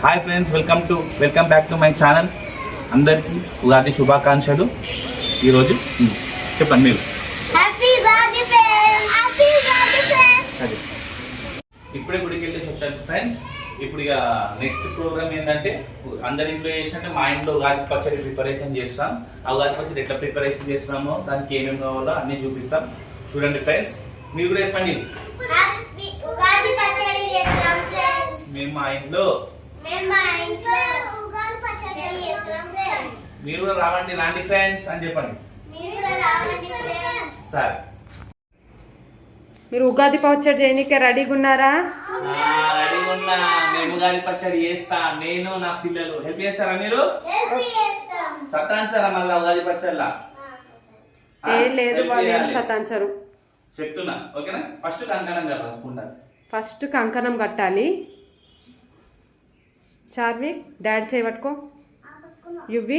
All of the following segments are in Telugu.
Hi friends, welcome back to my channel. అందరికీ ఉగాది శుభాకాంక్షలు. ఈరోజు చెప్పండి మీరు. అదే ఇప్పుడే గుడికి వెళ్ళేసి వచ్చాను ఫ్రెండ్స్. ఇప్పుడు ఇక నెక్స్ట్ ప్రోగ్రామ్ ఏంటంటే అందరి ఇంట్లో చేసినట్టే మా ఇంట్లో ఉగాది పచ్చడి ప్రిపరేషన్ చేస్తాం. ఆ ఉగాది పచ్చడి ఎట్లా ప్రిపరేషన్ చేస్తున్నామో దానికి ఏమేమి కావాలో అన్నీ చూపిస్తాం. చూడండి ఫ్రెండ్స్, మీరు కూడా చెప్పండి. మేము మా ఇంట్లో మీరు కూడా రాండి ఫ్రెండ్స్ అని చెప్పండి. సరే, మీరు ఉగాది పచ్చడి చేయనీకే రెడీగా ఉన్నారా? రెడీగా ఉన్నా. మేము ఉగాది పచ్చడి చేస్తా. నేను నా పిల్లలు హెల్ప్ చేస్తారా? మీరు సతాన్సారా మళ్ళీ ఉగాది పచ్చడిలా? లేదు, వాళ్ళు సతాంచరు. చెప్తున్నా, ఓకేనా? ఫస్ట్ కంకణం కట్టాలి. ఫస్ట్ కంకణం కట్టాలి. చార్వి డాడీ చేయబట్టుకో. యువి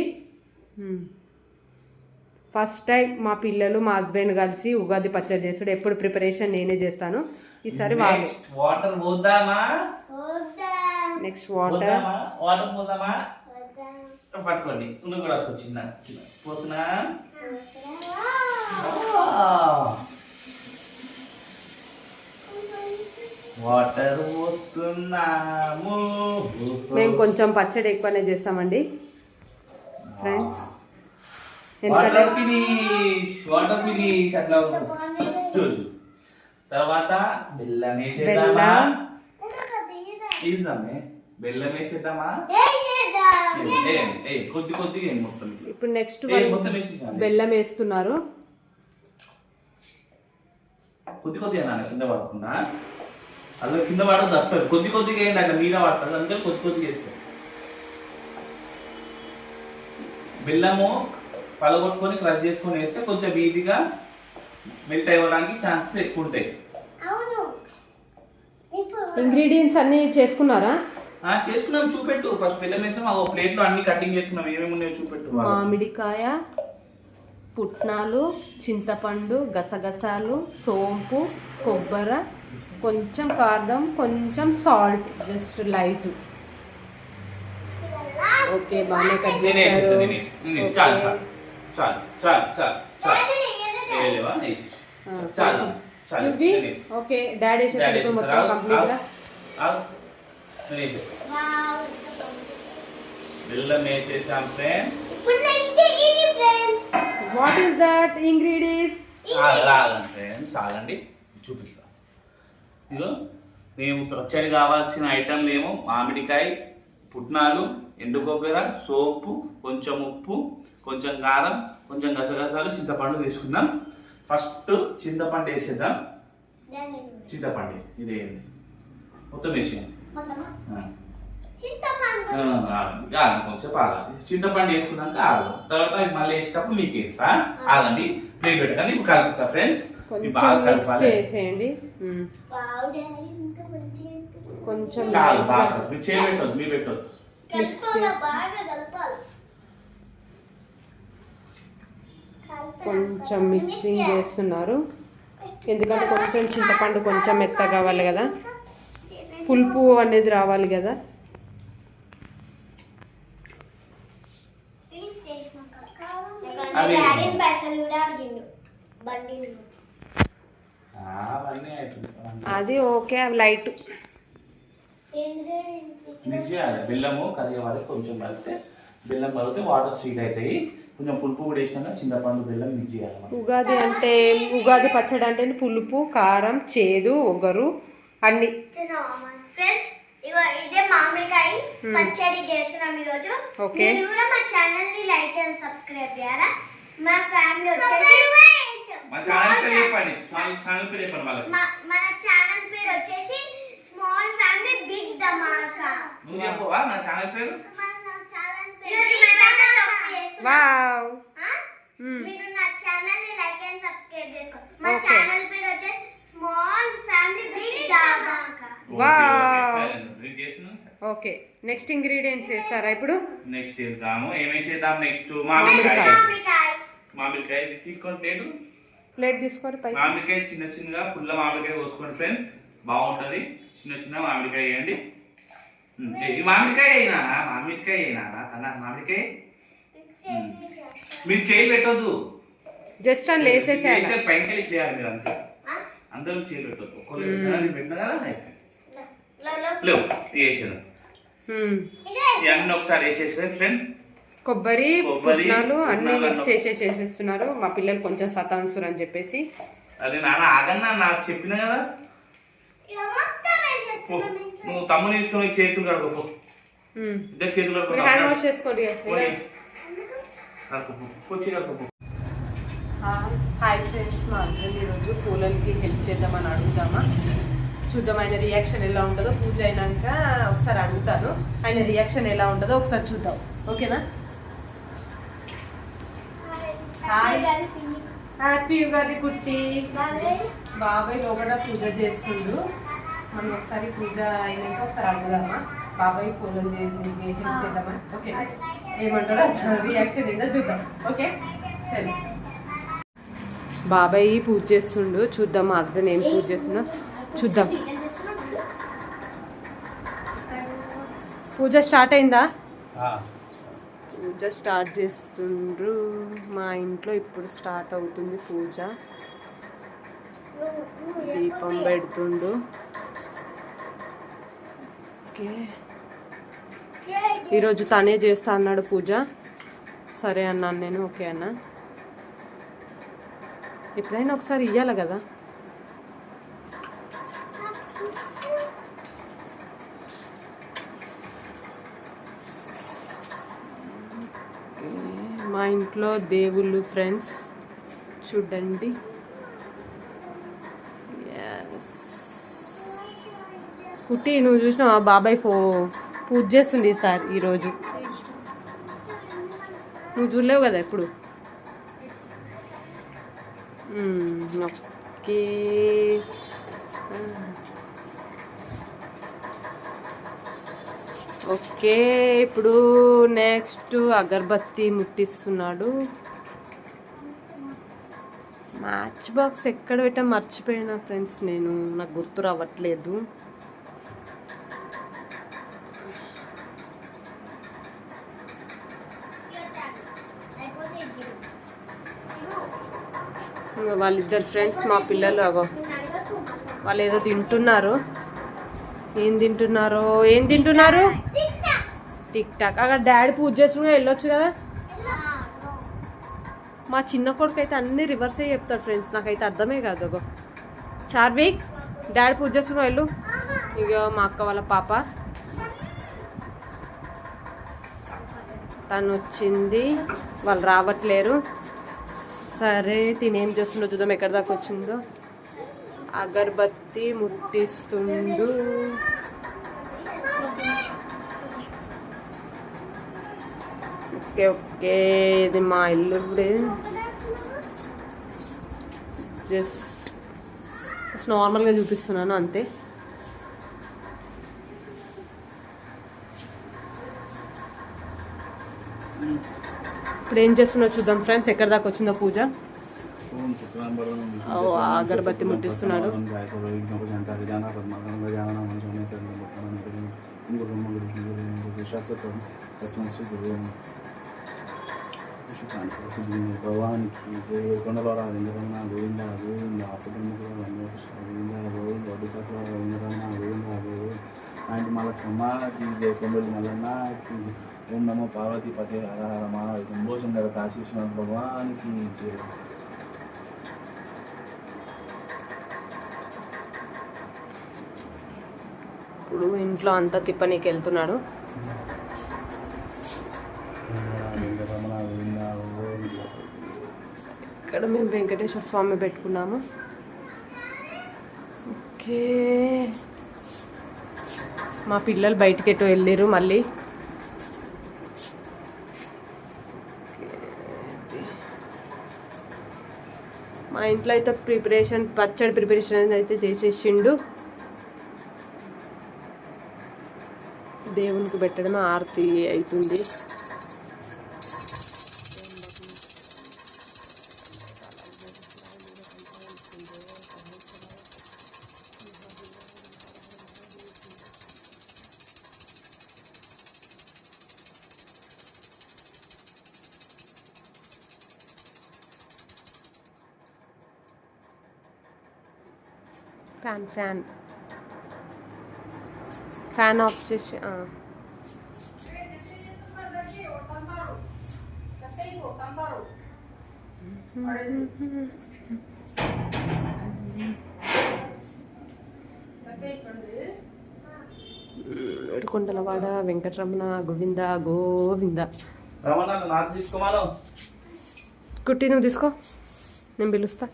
ఫస్ట్ టైం మా పిల్లలు మా హస్బెండ్ కలిసి ఉగాది పచ్చడి చేస్తాడు. ఎప్పుడు ప్రిపరేషన్ నేనే చేస్తాను. ఈసారి వాటర్ పోద్దామా? నెక్స్ట్ వాటర్ పోద్దామా? పట్టుకోండి. నువ్వు కూడా చిన్న పోసునా. వాటర్ పోస్తున్నాము. మేము కొంచెం పచ్చడి ఎక్కువనే చేస్తామండి ఫ్రెండ్స్. వాటర్ ఫినిష్ అట్లా చూచు. తర్వాత బెల్లం వేసేద్దామా? బెల్లం వేసేద్దామా? కొద్దిగా మొత్తం. ఇప్పుడు నెక్స్ట్ బెల్లం వేస్తున్నారు. కొద్దిగా కింద పడకుండా. అలా కింద పడదు వస్తుంది. కొద్దిగా ఏంటి అట్లా మీద పడుతుంది. అందుకని కొద్దిగా వేసుకో. బెల్లము పలగొట్టుకొని క్రష్ చేసుకొని వేస్తే కొంచెం ఈజీగా మెల్ట్ అవ్వడానికి ఛాన్సెస్ ఎక్కువ ఉంటాయి. ఇంగ్రీడియంట్స్ అన్ని చేసుకున్నారా? చేసుకున్నాం. చూపెట్టు. ఫస్ట్ బెల్లం వేసాం. ఆ ప్లేట్ లో అన్ని కటింగ్ చేసుకున్నాం. ఏమేమి ఉన్నాయో చూపెట్టు. మామిడికాయ, పుట్నాలు, చింతపండు, గసగసాలు, సోంపు, కొబ్బరి, కొంచెం కారం, కొంచెం సాల్ట్, జస్ట్ లైట్. ఓకే, బాగానే కట్ చేశారు. ఓకే, డాడీ మొత్తం కంప్లీట్ గా బెల్లం వేసేసాం friends. What is that ingredients? Friends ఆగండి, చూపిస్తాం. ఇదిగో మేము పచ్చడి కావాల్సిన ఐటమ్లు ఏమో మామిడికాయ, పుట్నాలు, ఎండు కొబ్బరి, సోపు, కొంచెం ఉప్పు, కొంచెం కారం, కొంచెం గసగసాలు, చింతపండు తీసుకుందాం. ఫస్ట్ చింతపండు వేసేద్దాం. చింతపండు ఇదేంటి మొత్తం వేసేయండి. కొంచెం ఆగండి. చింతపండు వేసుకున్నాక ఆగదు. తర్వాత మళ్ళీ వేసేటప్పుడు మీకు వేస్తా. ఆగండి, ప్లేట్ పెట్టండి. ఇప్పుడు కలుపుతా ఫ్రెండ్స్. బాగా కలపాలి. కొంచెం చేయబెట్టదు, మీరు పెట్టదు. కొంచెం మిక్సింగ్ చేస్తున్నారు. ఎందుకంటే కొంచెం చింతపండు కొంచెం మెత్తగా కావాలి కదా, పులుపు అనేది రావాలి కదా. అది ఓకే, లైట్ బెల్లము కరిగే వరకు కొంచెం కలిపితే బెల్లం కలిపితే వాటర్ స్వీట్ అవుతాయి. కొంచెం పులుపు కూడా వేసినాక చింతపండు బెల్లం మిక్స్ చేయాలి. ఉగాది అంటే ఉగాది పచ్చడి అంటే పులుపు, కారం, చేదు, ఒగరు అన్ని. ఇదే మామిడికాయ పచ్చడి చేస్తున్నాం ఈరోజు. మీరు కూడా మా ఛానల్ ని లైక్ అండ్ సబ్స్క్రైబ్ చేయాలా. మా ఫ్యామిలీ వచ్చేసి మన ఛానల్ పేరు వచ్చేసి స్మాల్ ఫ్యామిలీ బిగ్ ధమాకా. నువ్వు చెప్పవా మన ఛానల్ పేరు? వావ్, మీరు నా ఛానల్ ని లైక్ అండ్ సబ్స్క్రైబ్ చేసుకోండి. మా ఛానల్ పేరు వచ్చేసి స్మాల్ ఫ్యామిలీ బిగ్ ధమాకా. వావ్. ఓకే, నెక్స్ట్ ఇంగ్రీడియంట్స్ వేస్తారా ఇప్పుడు? నెక్స్ట్ వేద్దాము. ఏమేసేద్దాం నెక్స్ట్? మామిడికాయ తీసుకోండి. ప్లేట్ తీసుకోండి. మామిడికాయ చిన్నగా పుల్ల మామిడికాయ కోసుకోండి ఫ్రెండ్స్, బాగుంటుంది. చిన్న మామిడికాయ వేయండి. ఈ మామిడికాయ అయినా తన మామిడికాయ మీరు చేయి పెట్టొద్దు, జస్ట్ అని లేసేసేయాలి. పైన చేయాలి మీరు అంతే. అందరం చేయి పెట్టొద్దు, ఒక్కరు పెట్టినా కదా లేవు వేసేది. ఇవన్నీ ఒకసారి వేసేస్తే ఫ్రెండ్ కొబ్బరి పుట్నాలు అన్ని మిక్స్ చేసేస్తున్నారు. మా పిల్లలు కొంచెం సతాన్సురు అని చెప్పేసి. అదే నాన్న ఆగన్నా, నాకు చెప్పిన కదా. నువ్వు తమ్ముని తీసుకొని చేతులు కడుకోపో, ఇద్దరు చేతులు హ్యాండ్ వాష్ చేసుకోండి. కడుకోపో. హాయ్ ఫ్రెండ్స్, మా అందరం ఈరోజు పూలకి హెల్ప్ చేద్దామని అడుగుదామా, చూద్దాం ఆయన రియాక్షన్ ఎలా ఉంటుందో. పూజ అయినాక ఒకసారి అడుగుతాను, ఆయన రియాక్షన్ ఎలా ఉంటుందో ఒకసారి చూద్దాం. ఓకేనా? హాయ్, హ్యాపీ ఉగాది కుట్టి. బాబాయ్ లోపల పూజ చేస్తుండు. మనం ఒకసారి పూజ అయినాక ఒకసారి అడుగుదామా, బాబాయ్ పూజలు హెల్ప్ చేద్దామా. ఓకే, ఏమంటాడో రియాక్షన్ ఏంటో చూద్దాం. ఓకే సరే. బాబాయ్ పూజ చేస్తుండు, చూద్దాం. మా హస్బెండ్ ఏం పూజ చేస్తున్నా చూద్దాం. పూజ స్టార్ట్ అయిందా? పూజ స్టార్ట్ చేస్తుండ్రు. మా ఇంట్లో ఇప్పుడు స్టార్ట్ అవుతుంది పూజ. దీపం పెడుతుండు. ఓకే, ఈరోజు తనే చేస్తా అన్నాడు పూజ. సరే అన్నాను నేను. ఓకే అన్న, ఎప్పుడైనా ఒకసారి ఇవ్వాలి కదా. మా ఇంట్లో దేవుళ్ళు ఫ్రెండ్స్ చూడండి. కుట్టి, నువ్వు చూసినావా బాబాయ్ పూజ చేస్తుంది సార్ ఈరోజు? నువ్వు చూడలేవు కదా ఎప్పుడు. Okay, okay. ఇప్పుడు నెక్స్ట్ అగరబత్తి ముట్టిస్తున్నాడు. మ్యాచ్ బాక్స్ ఎక్కడ పెట్టా మర్చిపోయినా ఫ్రెండ్స్, నాకు గుర్తు రావట్లేదు. వాళ్ళిద్దరు ఫ్రెండ్స్ మా పిల్లలు, అగో వాళ్ళు ఏదో తింటున్నారు. ఏం తింటున్నారు? Tick talk. అక్కడ డాడీ పూజ చేస్తున్నా వెళ్ళొచ్చు కదా. మా చిన్న కొడుకు అయితే అన్ని రివర్సే చెప్తాడు ఫ్రెండ్స్, నాకైతే అర్థమే కాదు. అగో చార్విక్, డాడీ పూజ చేస్తున్నా వెళ్ళు. ఇక మా అక్క వాళ్ళ పాప తను వచ్చింది, వాళ్ళు రావట్లేరు. సరే, తినేం చేస్తుండో చూద్దాం, ఎక్కడి దాకా వచ్చిందో. అగరబత్తి ముట్టిస్తుండు. ఓకే ఓకే, ఇది మా ఇల్లు. జస్ట్ నార్మల్గా చూపిస్తున్నాను అంతే. ఇప్పుడు ఏం చేస్తున్నా చూద్దాం ఫ్రెండ్స్, ఎక్కడి దాకా వచ్చిందో పూజ. అగరబత్తి ముట్టిస్తున్నాడు. భగవానికి జయ కొండలరా వెంకటరమణ గోవింద గోవింద గోవింద గోవింద వెంకటరమణ గోవింద గోవింద ఆయన మళ్ళీ జయ కొండలు మల్లన్నకి ఓం నమో పార్వతీపతి హర హర మహా కుంభోషంగా కాశీశ్వర భగవానికి జయ. ఇప్పుడు ఇంట్లో అంతా తిప్పనీకి వెళ్తున్నాడు. ఇక్కడ మేము వెంకటేశ్వర స్వామి పెట్టుకున్నాము. ఓకే, మా పిల్లలు బయటికి ఎటో వెళ్ళారు మళ్ళీ. మా ఇంట్లో అయితే పచ్చడి ప్రిపరేషన్ అయితే చేసేసిండు. దేవునికి పెట్టడం ఆరతి అవుతుంది. ఫ్యాన్ ఆఫ్ చేసి ఏడుకొండలవాడ వెంకటరమణ గోవింద గోవింద. రమణ నాకు తీసుకోమాను. కుట్టి నువ్వు తీసుకో, నేను పిలుస్తా.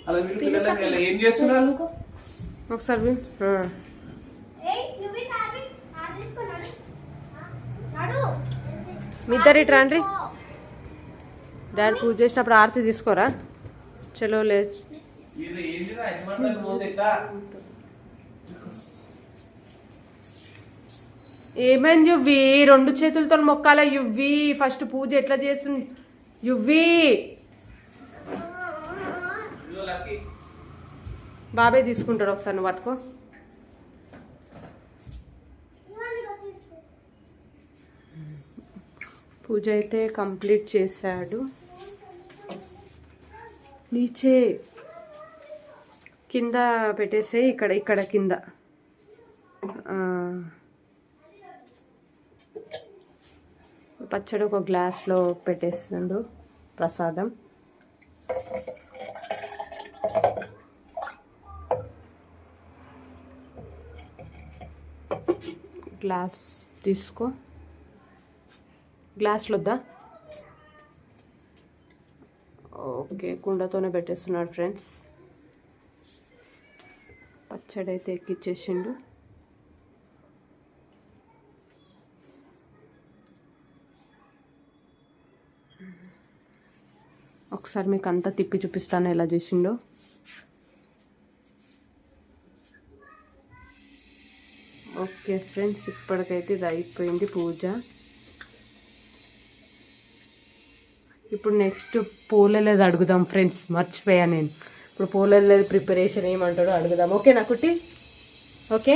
అలా మీరు పిల్లలు ఏం చేస్తున్నారు? ఒకసారి విన్. మీ ఇద్దరు ఇటు రండి. డాడీ పూజ చేసినప్పుడు ఆరతి తీసుకోరా. చలో లే. మీరు ఏంటిరా ఎట్లా పోతే ఎట్లా? ఏమైంది యువ్వి? 2 చేతులతో మొక్కాల యువ్వి. ఫస్ట్ పూజ ఎట్లా చేస్తుంది యువ్వి? ఇదిగో లక్కీ. బాబాయ్ తీసుకుంటాడు, ఒకసారి నువ్వు పట్టుకో. పూజ అయితే కంప్లీట్ చేశాడు. నీచే కింద పెట్టేసే, ఇక్కడ ఇక్కడ కింద పచ్చడి ఒక గ్లాస్లో పెట్టేస్తుండు ప్రసాదం. గ్లాస్ తీసుకో. గ్లాస్లో వద్దా? ఓకే, కుండతోనే పెట్టేస్తున్నాడు ఫ్రెండ్స్. పచ్చడి అయితే ఎక్కిచ్చేసిండు. ఒకసారి మీకు అంతా తిప్పి చూపిస్తాను ఎలా చేసిండో. ఓకే ఫ్రెండ్స్, ఇప్పటికైతే ఇది అయిపోయింది పూజ. ఇప్పుడు నెక్స్ట్ పోలేలేదు అడుగుదాం ఫ్రెండ్స్, మర్చిపోయా నేను. ఇప్పుడు పోలేలేదు ప్రిపరేషన్ ఏమంటాడో అడుగుదాం. ఓకే నా కుట్టి? ఓకే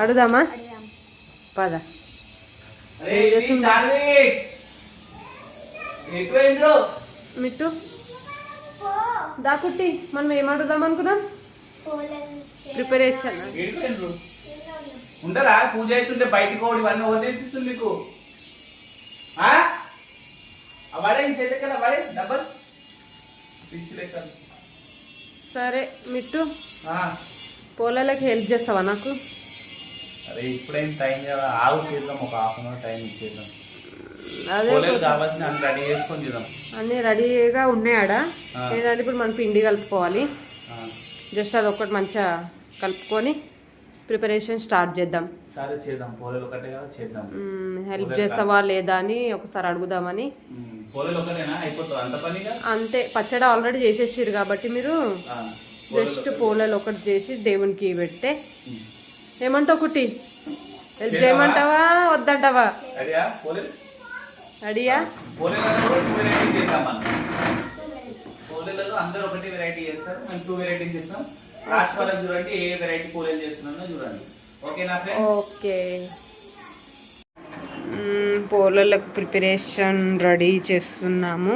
అడుగుదామా? పద. మిట్టు దా కుట్టి, మనం ఏం అడుగుదాం అనుకున్నాం? ప్రిపరేషన్. ఉండరా పూజ అవుతుంటే బయటకు పోవడం ఇవన్నీ ఓటేపిస్తుంది మీకు. వాడే చేతకల వాడే డబ్బల్ పిచ్చి లెక్క. సరే మిట్టు, పోలేలకి హెల్ప్ చేస్తావా నాకు? అరే ఇప్పుడేం టైం కదా, ఆవు చేద్దాం, ఒక హాఫ్ అన్ అవర్ టైం ఇచ్చేద్దాం. అదే కావాల్సిన అన్ని రెడీ చేసుకొని చేద్దాం. అన్నీ రెడీగా ఉన్నాయాడా? ఏంటంటే ఇప్పుడు మనం పిండి కలుపుకోవాలి. జస్ట్ అది ఒక్కటి మంచిగా కలుపుకొని ప్రిపరేషన్ స్టార్ట్ చేద్దాం. సరే చేద్దాం, పోలేలు ఒకటే కదా చేద్దాం. హెల్ప్ చేస్తావా లేదా అని ఒకసారి అడుగుదామని. పోలేలు ఒకటేనా అయిపోతుంది అంత పనిగా? అంతే, పచ్చడి ఆల్రెడీ చేసేసారు కాబట్టి మీరు జస్ట్ పోలేలు ఒకటి చేసి దేవునికి పెట్టే. ఏమంటావు కుట్టి? హెల్ప్ చేయమంటావా వద్దంటావా? అడియా పోలేలలో అందరూ ఒకటి వెరైటీ చేస్తారు, మేము 2 వెరైటీస్ చేస్తాం. లాస్ట్ వరకు చూడండి ఏ వెరైటీ పోలేలు చేస్తున్నానో చూడండి. ఓకేనా ఫ్రెండ్స్? ఓకే. పోలేలకు ప్రిపరేషన్ రెడీ చేస్తున్నాము.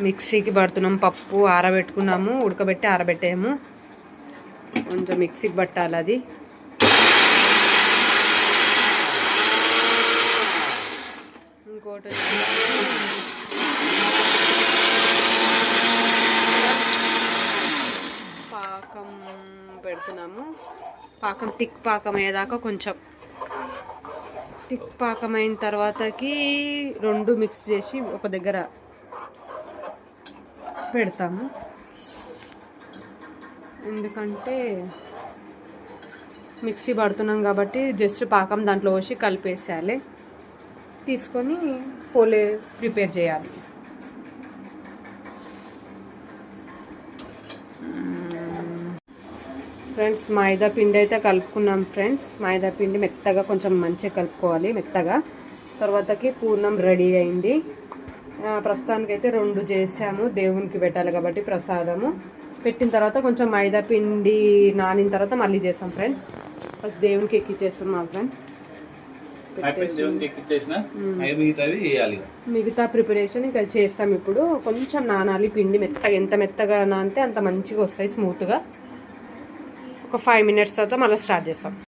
మిక్సీకి పడుతున్నాం. పప్పు ఆరబెట్టుకున్నాము, ఉడకబెట్టి ఆరబెట్టాము. కొంచెం మిక్సీకి పట్టాలి అది. ఇంకోటి పాకం పెడుతున్నాము. పాకం టిక్ పాకం అయ్యేదాకా కొంచెం టిక్ పాకం అయిన తర్వాతకి 2 మిక్స్ చేసి ఒక దగ్గర పెడతాము. ఎందుకంటే మిక్సీ పడుతున్నాం కాబట్టి జస్ట్ పాకం దాంట్లో పోసి కలిపేసేయాలి. తీసుకొని పోలే ప్రిపేర్ చేయాలి. ఫ్రెండ్స్ మైదా పిండి అయితే కలుపుకున్నాం ఫ్రెండ్స్. మైదా పిండి మెత్తగా కొంచెం మంచిగా కలుపుకోవాలి, మెత్తగా. తర్వాతకి పూర్ణం రెడీ అయింది. ప్రస్తుతానికైతే 2 చేసాము, దేవునికి పెట్టాలి కాబట్టి ప్రసాదము. పెట్టిన తర్వాత కొంచెం మైదా పిండి నానిన తర్వాత మళ్ళీ చేస్తాం ఫ్రెండ్స్. ఫస్ట్ దేవునికి ఎక్కిచ్చేస్తున్నాం ఫ్రెండ్స్. అయిపోయింది, దేవునికి ఎక్కిచ్చేసిన అవి మిగతావి వేయాలి. మిగతా ప్రిపరేషన్ ఇంకా చేస్తాం. ఇప్పుడు కొంచెం నానాలి పిండి మెత్తగా, ఎంత మెత్తగా నానితే అంత మంచిగా వస్తాయి స్మూత్గా. ఒక 5 minutes తర్వాత మళ్ళీ స్టార్ట్ చేస్తాం.